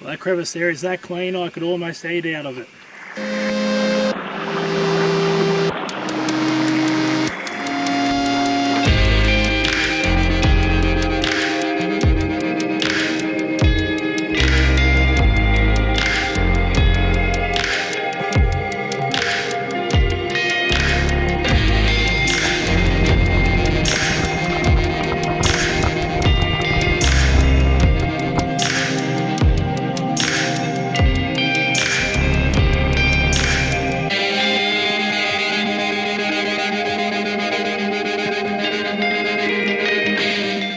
Well, that crevice there is that clean I could almost eat out of it.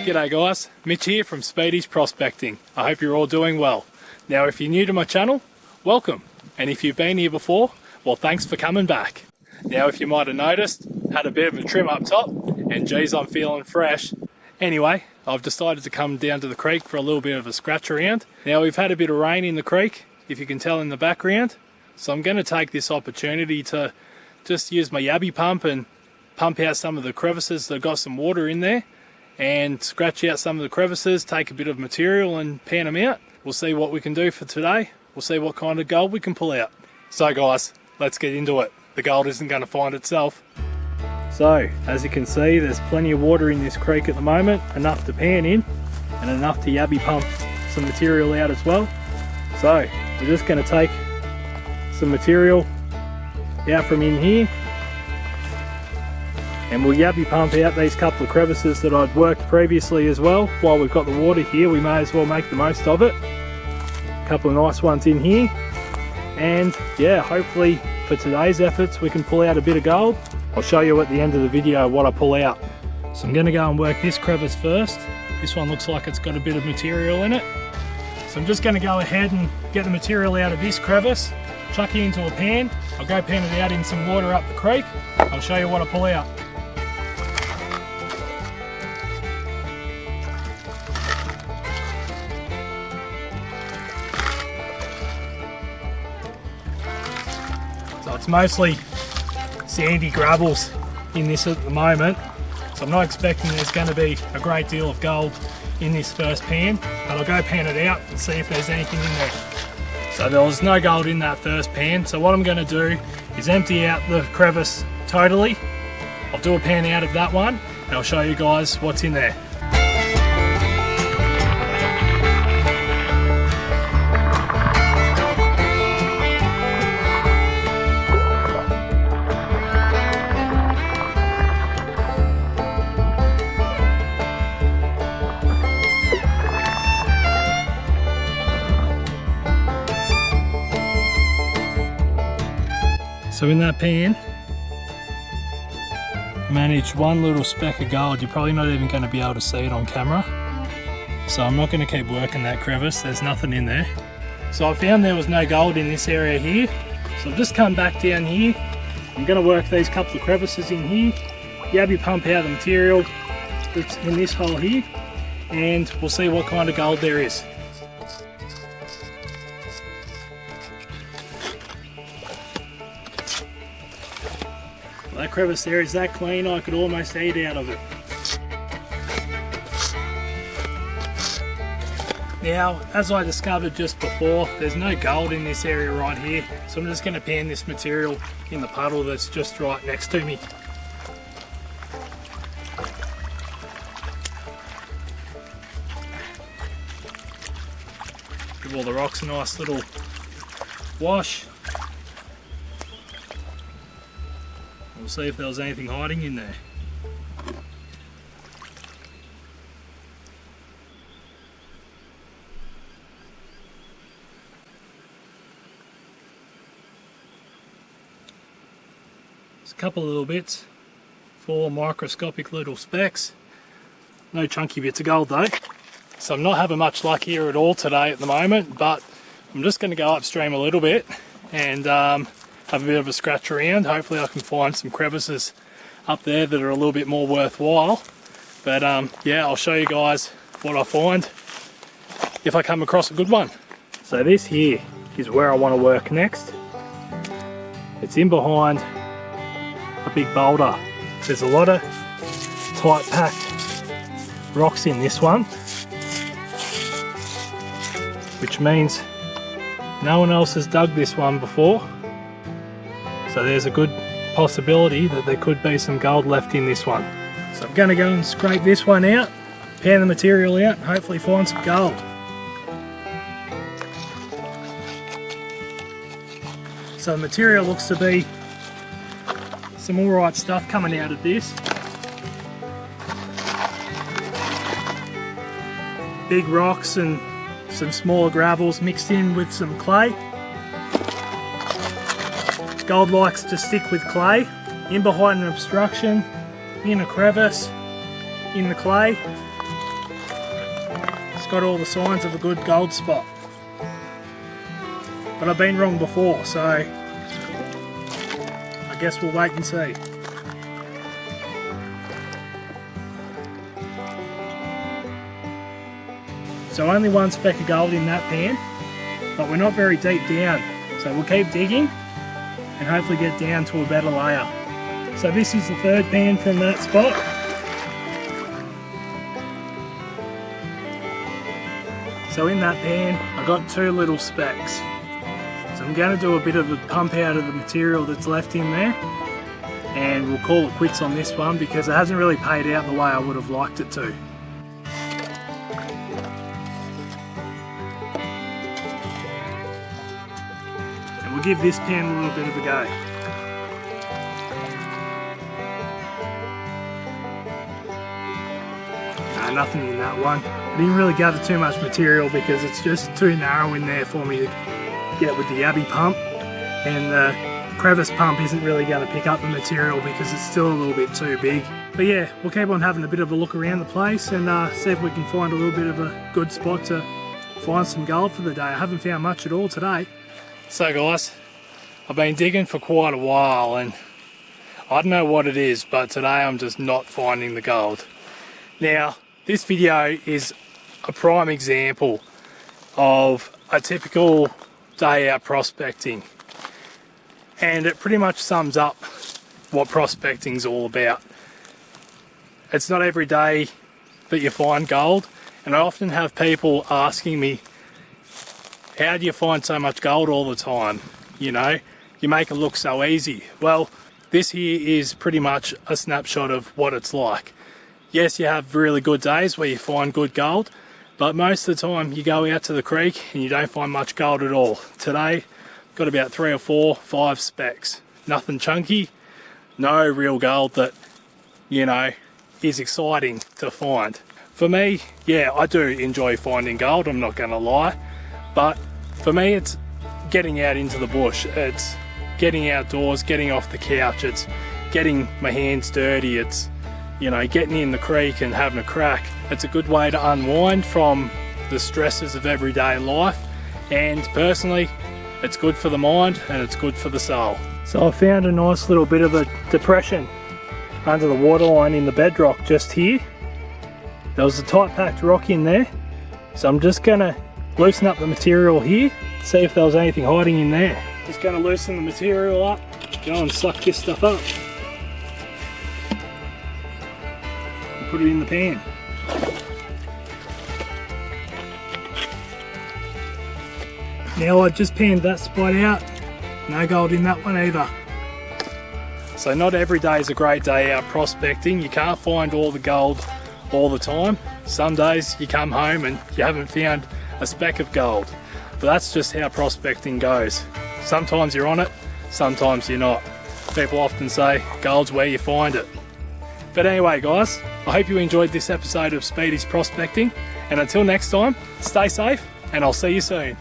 G'day guys, Mitch here from Speedy's Prospecting. I hope you're all doing well. Now if you're new to my channel, welcome. And if you've been here before, well thanks for coming back. Now if you might have noticed, had a bit of a trim up top, and geez I'm feeling fresh. Anyway, I've decided to come down to the creek for a little bit of a scratch around. Now we've had a bit of rain in the creek, if you can tell in the background. So I'm going to take this opportunity to just use my yabby pump and pump out some of the crevices that have got some water in there, and scratch out some of the crevices, take a bit of material and pan them out. We'll see what we can do for today. We'll see what kind of gold we can pull out. So guys, let's get into it. The gold isn't going to find itself. So, as you can see, there's plenty of water in this creek at the moment, enough to pan in and enough to yabby pump some material out as well. So, we're just going to take some material out from in here, and we'll yabby pump out these couple of crevices that I'd worked previously as well. While we've got the water here, we may as well make the most of it. A couple of nice ones in here, and yeah, hopefully for today's efforts we can pull out a bit of gold. I'll show you at the end of the video what I pull out. So I'm going to go and work this crevice first. This one looks like it's got a bit of material in it. So I'm just going to go ahead and get the material out of this crevice, chuck it into a pan. I'll go pan it out in some water up the creek. I'll show you what I pull out. So it's mostly sandy gravels in this at the moment, so I'm not expecting there's going to be a great deal of gold in this first pan, but I'll go pan it out and see if there's anything in there. So there was no gold in that first pan, so what I'm going to do is empty out the crevice totally. I'll do a pan out of that one and I'll show you guys what's in there. So in that pan, I managed one little speck of gold. You're probably not even going to be able to see it on camera. So I'm not going to keep working that crevice, there's nothing in there. So I found there was no gold in this area here. So I've just come back down here. I'm going to work these couple of crevices in here, yabby pump out the material that's in this hole here, and we'll see what kind of gold there is. That crevice there is that clean I could almost eat out of it. Now, as I discovered just before, there's no gold in this area right here, so I'm just going to pan this material in the puddle that's just right next to me. Give all the rocks a nice little wash. We'll see if there was anything hiding in there. There's a couple of little bits, 4 microscopic little specks. No chunky bits of gold though. So I'm not having much luck here at all today at the moment, but I'm just going to go upstream a little bit and have a bit of a scratch around. Hopefully I can find some crevices up there that are a little bit more worthwhile. But yeah, I'll show you guys what I find if I come across a good one. So this here is where I want to work next. It's in behind a big boulder. There's a lot of tight packed rocks in this one. which means no one else has dug this one before. So there's a good possibility that there could be some gold left in this one. So I'm going to go and scrape this one out, pan the material out, and hopefully find some gold. So the material looks to be some alright stuff coming out of this. Big rocks and some smaller gravels mixed in with some clay. Gold likes to stick with clay, in behind an obstruction, in a crevice, in the clay. It's got all the signs of a good gold spot. But I've been wrong before, so I guess we'll wait and see. So only one speck of gold in that pan, but we're not very deep down. So we'll keep digging and hopefully get down to a better layer. So this is the third pan from that spot. So in that pan, I got 2 little specks. So I'm going to do a bit of a pump out of the material that's left in there, and we'll call it quits on this one because it hasn't really paid out the way I would have liked it to. We'll give this pan a little bit of a go. No, nothing in that one. I didn't really gather too much material because it's just too narrow in there for me to get with the Abbey pump, and the crevice pump isn't really going to pick up the material because it's still a little bit too big. But yeah, we'll keep on having a bit of a look around the place and see if we can find a little bit of a good spot to find some gold for the day. I haven't found much at all today. So guys, I've been digging for quite a while and I don't know what it is, but today I'm just not finding the gold. Now, this video is a prime example of a typical day out prospecting, and it pretty much sums up what prospecting's all about. It's not every day that you find gold, and I often have people asking me, how do you find so much gold all the time? You know, you make it look so easy. Well, this here is pretty much a snapshot of what it's like. Yes, you have really good days where you find good gold, but most of the time you go out to the creek and you don't find much gold at all. Today, got about 3 or 4, 5 specks. Nothing chunky, no real gold that, you know, is exciting to find. For me, yeah, I do enjoy finding gold, I'm not gonna lie, but for me it's getting out into the bush, it's getting outdoors, getting off the couch, it's getting my hands dirty, it's, you know, getting in the creek and having a crack. It's a good way to unwind from the stresses of everyday life, and personally it's good for the mind and it's good for the soul. So I found a nice little bit of a depression under the waterline in the bedrock just here. There was a tight packed rock in there, so I'm just gonna loosen up the material here, see if there was anything hiding in there. Just gonna loosen the material up, go and suck this stuff up. And put it in the pan. Now I just panned that spot out, no gold in that one either. So not every day is a great day out prospecting. You can't find all the gold all the time. Some days you come home and you haven't found a speck of gold. But that's just how prospecting goes. Sometimes you're on it, sometimes you're not. People often say gold's where you find it. But anyway guys, I hope you enjoyed this episode of Speedy's Prospecting, and until next time, stay safe and I'll see you soon.